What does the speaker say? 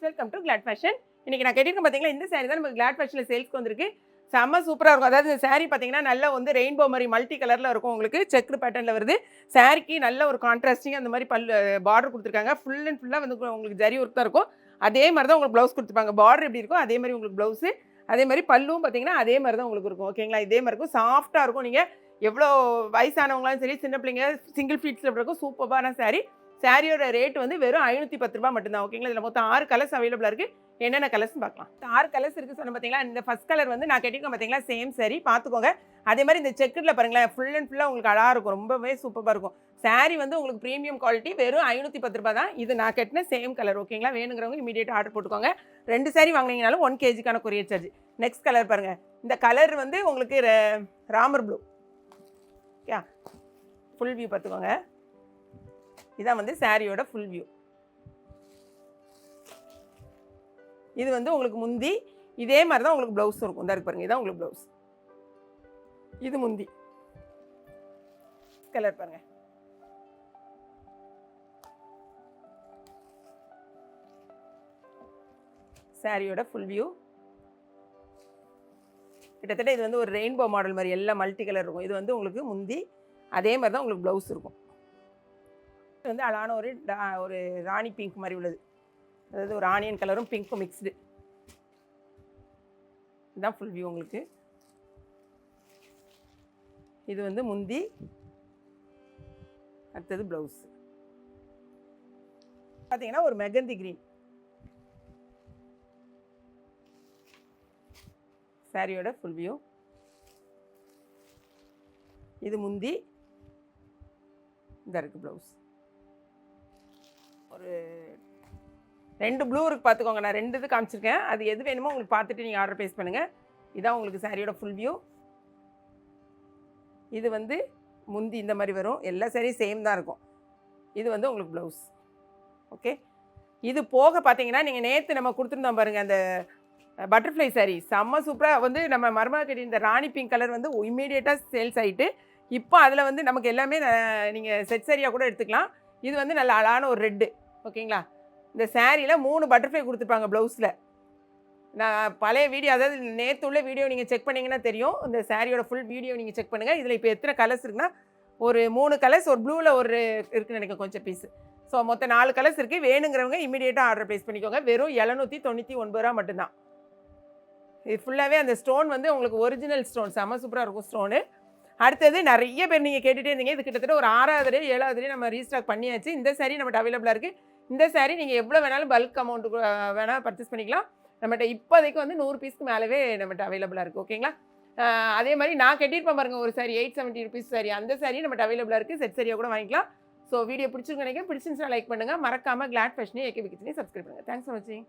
Friends, welcome to Glad Fashion. இன்னைக்கு நான் கேட்டிருக்கேன் பார்த்தீங்களா, இந்த சாரீ தான் நம்ம கிளாட் ஃபேஷனில் சேல்ஸ்க்கு வந்திருக்கு. செம்ம சூப்பராக இருக்கும். அதாவது இந்த சாரீ பார்த்தீங்கன்னா நல்லா வந்து ரெயின்போ மாதிரி மல்டி கலரில் இருக்கும். உங்களுக்கு செக்குடு பேட்டர்னில் வருது. சாரீக்கு நல்ல ஒரு கான்ட்ராஸ்டிங் அந்த மாதிரி பார்டர் கொடுத்துருக்காங்க. ஃபுல் அண்ட் ஃபுல்லாக வந்து உங்களுக்கு ஜரி ஒர்க் தான் இருக்கும். அதே மாதிரி தான் உங்களுக்கு ப்ளவுஸ் கொடுத்துருப்பாங்க. பார்டர் எப்படி இருக்கும் அதே மாதிரி உங்களுக்கு ப்ளவுஸு, அதே மாதிரி பல்லுவும் பார்த்தீங்கன்னா அதே மாதிரி தான் உங்களுக்கு இருக்கும். ஓகேங்களா, இதே மாதிரி இருக்கும். சாஃப்ட்டாக இருக்கும். நீங்கள் எவ்வளோ வயசானவங்களாலும் சரி, சின்ன பிள்ளைங்க சிங்கிள் ஃபீட்ஸில் இருக்கும். சூப்பரான சாரீ. சாரியோட ரேட் வந்து வெறும் 510 ரூபாய் மட்டும்தான். ஓகேங்களா, இதில் மொத்தம் 6 கலர்ஸ் அவைலபிளாக இருக்குது. என்னென்ன கலர்ஸ்னு பார்க்கலாம். 6 கலர்ஸ் இருக்குது சொன்ன பார்த்தீங்களா. இந்த ஃபஸ்ட் கலர் வந்து நான் கேட்டிருக்கேன் பார்த்தீங்களா, சேம் சாரி பார்த்துக்கோங்க. அதே மாதிரி இந்த செக்குடில் பாருங்களேன், ஃபுல் அண்ட் ஃபுல்லாக உங்களுக்கு அழகாக இருக்கும். ரொம்பவே சூப்பராக இருக்கும். சாரீ வந்து உங்களுக்கு ப்ரீமியம் குவாலிட்டி. வெறும் 510 ரூபாய் தான். இது நான் கட்டின சேம் கலர். ஓகேங்களா, வேணுங்கிறவங்க இமீடியேட்டாக ஆர்டர் போட்டுக்கோங்க. 2 சாரீ வாங்கினீங்கனாலும் 1 kgக்கான கொரியர் சார்ஜ். நெக்ஸ்ட் கலர் பாருங்கள். இந்த கலர் வந்து உங்களுக்கு Ramar blue. Okay, full view பார்த்துக்கோங்க. இதான் வந்து சாரியோட ஃபுல் வியூ. இது வந்து உங்களுக்கு முந்தி. இதே மாதிரி தான் உங்களுக்கு ப்ளவுஸ் இருக்கும். இந்த இருக்கு பாருங்க, இதான் உங்களுக்கு ப்ளவுஸ். இது முந்தி. கலர் பாருங்க. சாரியோட ஃபுல் வியூ. கிட்டத்தட்ட இது வந்து ஒரு ரெயின்போ மாடல் மாதிரி எல்லாம் மல்டி கலர் இருக்கும். இது வந்து உங்களுக்கு முந்தி. அதே மாதிரி தான் உங்களுக்கு ப்ளவுஸ் இருக்கும். இது வந்து அழகான ஒரு ராணி பிங்க் மாதிரி உள்ளது. அதாவது ஒரு ஆனியன் கலரும் பிங்க்கும் மிக்ஸ்டு. இதுதான் ஃபுல் வியூ உங்களுக்கு. இது வந்து முந்தி, அடுத்தது ப்ளவுஸ். பார்த்தீங்கன்னா ஒரு மெகந்தி கிரீன். சாரியோட ஃபுல் வியூ. இது முந்தி, இந்த இருக்குது ப்ளவுஸ். ஒரு 2 ப்ளூ இருக்குது பார்த்துக்கோங்க. நான் 2 இது காமிச்சிருக்கேன். அது எது வேணுமோ உங்களுக்கு பார்த்துட்டு நீங்கள் ஆர்டர் ப்ளேஸ் பண்ணுங்கள். இதான் உங்களுக்கு சாரியோட ஃபுல் வியூ. இது வந்து முந்தி இந்த மாதிரி வரும். எல்லா சாரியும் சேம் தான் இருக்கும். இது வந்து உங்களுக்கு ப்ளவுஸ். ஓகே, இது போக பார்த்தீங்கன்னா நீங்கள் நேற்று நம்ம கொடுத்துருந்தோம் பாருங்கள், அந்த பட்டர்ஃப்ளை சாரீ செம்ம சூப்பராக வந்து நம்ம மருமக கட்டி இந்த ராணி பிங்க் கலர் வந்து இம்மீடியட்டாக சேல்ஸ் ஆகிட்டு இப்போ அதில் வந்து நமக்கு எல்லாமே நீங்கள் செட் சாரியாக கூட எடுத்துக்கலாம். இது வந்து நல்ல அழகான ஒரு ரெட்டு. ஓகேங்களா, இந்த சாரியில் 3 பட்டர்ஃப்ளை கொடுத்துருப்பாங்க ப்ளவுஸில். நான் பழைய வீடியோ, அதாவது நேற்று உள்ள வீடியோ நீங்கள் செக் பண்ணிங்கன்னா தெரியும். இந்த சாரியோட ஃபுல் வீடியோ நீங்கள் செக் பண்ணுங்கள். இதில் இப்போ எத்தனை கலர்ஸ் இருக்குன்னா, ஒரு 3 கலர்ஸ், ஒரு ப்ளூவில் ஒரு இருக்குன்னு நினைக்கிறேன் கொஞ்சம் பீஸு. ஸோ மொத்தம் 4 கலர்ஸ் இருக்குது. வேணுங்கிறவங்க இமீடியட்டாக ஆர்டர் ப்ளேஸ் பண்ணிக்கோங்க. வெறும் 799 ரூபா மட்டும்தான். இது ஃபுல்லாகவே அந்த ஸ்டோன் வந்து உங்களுக்கு ஒரிஜினல் ஸ்டோன். செம்ம சூப்பராக இருக்கும் ஸ்டோனு. அடுத்தது நிறைய பேர் நீங்கள் கேட்டுகிட்டே இருந்தீங்க. இது கிட்டத்தட்ட ஒரு 6வது 7வது நம்ம ரீஸ்டாக் பண்ணியாச்சு. இந்த சாரீ நம்மகிட்ட அவைலபிளாக இருக்குது. இந்த சாரீ நீங்கள் எவ்வளோ வேணாலும் பல்க் அமௌண்ட்டுக்கு வேணால் பர்ச்சேஸ் பண்ணிக்கலாம். நம்மகிட்ட இப்போதைக்கு வந்து 100 பீஸ்க்கு மேலவே நம்மகிட்ட அவைலபிளாக இருக்குது. ஓகேங்களா, அதே மாதிரி நான் கட்டியிருப்பேன் பாருங்கள் ஒரு சாரீ 870 ருபீஸ் சாரீ. அந்த சாரீ நம்மகிட்ட அவைலபிளாக இருக்குது. செட் சாரியாக கூட வாங்கிக்கலாம். ஸோ வீடியோ பிடிச்சிருக்கு நினைக்கிறேன். பிடிச்சிருந்துச்சுன்னா லைக் பண்ணுங்கள். மறக்காமல் கிளாட் ஃபேஷனையும் ஏகேபி கிச்சனையும் சப்ஸ்கிரைப் பண்ணுங்கள். தேங்க்ஸ் ஃபார் வாட்சிங்.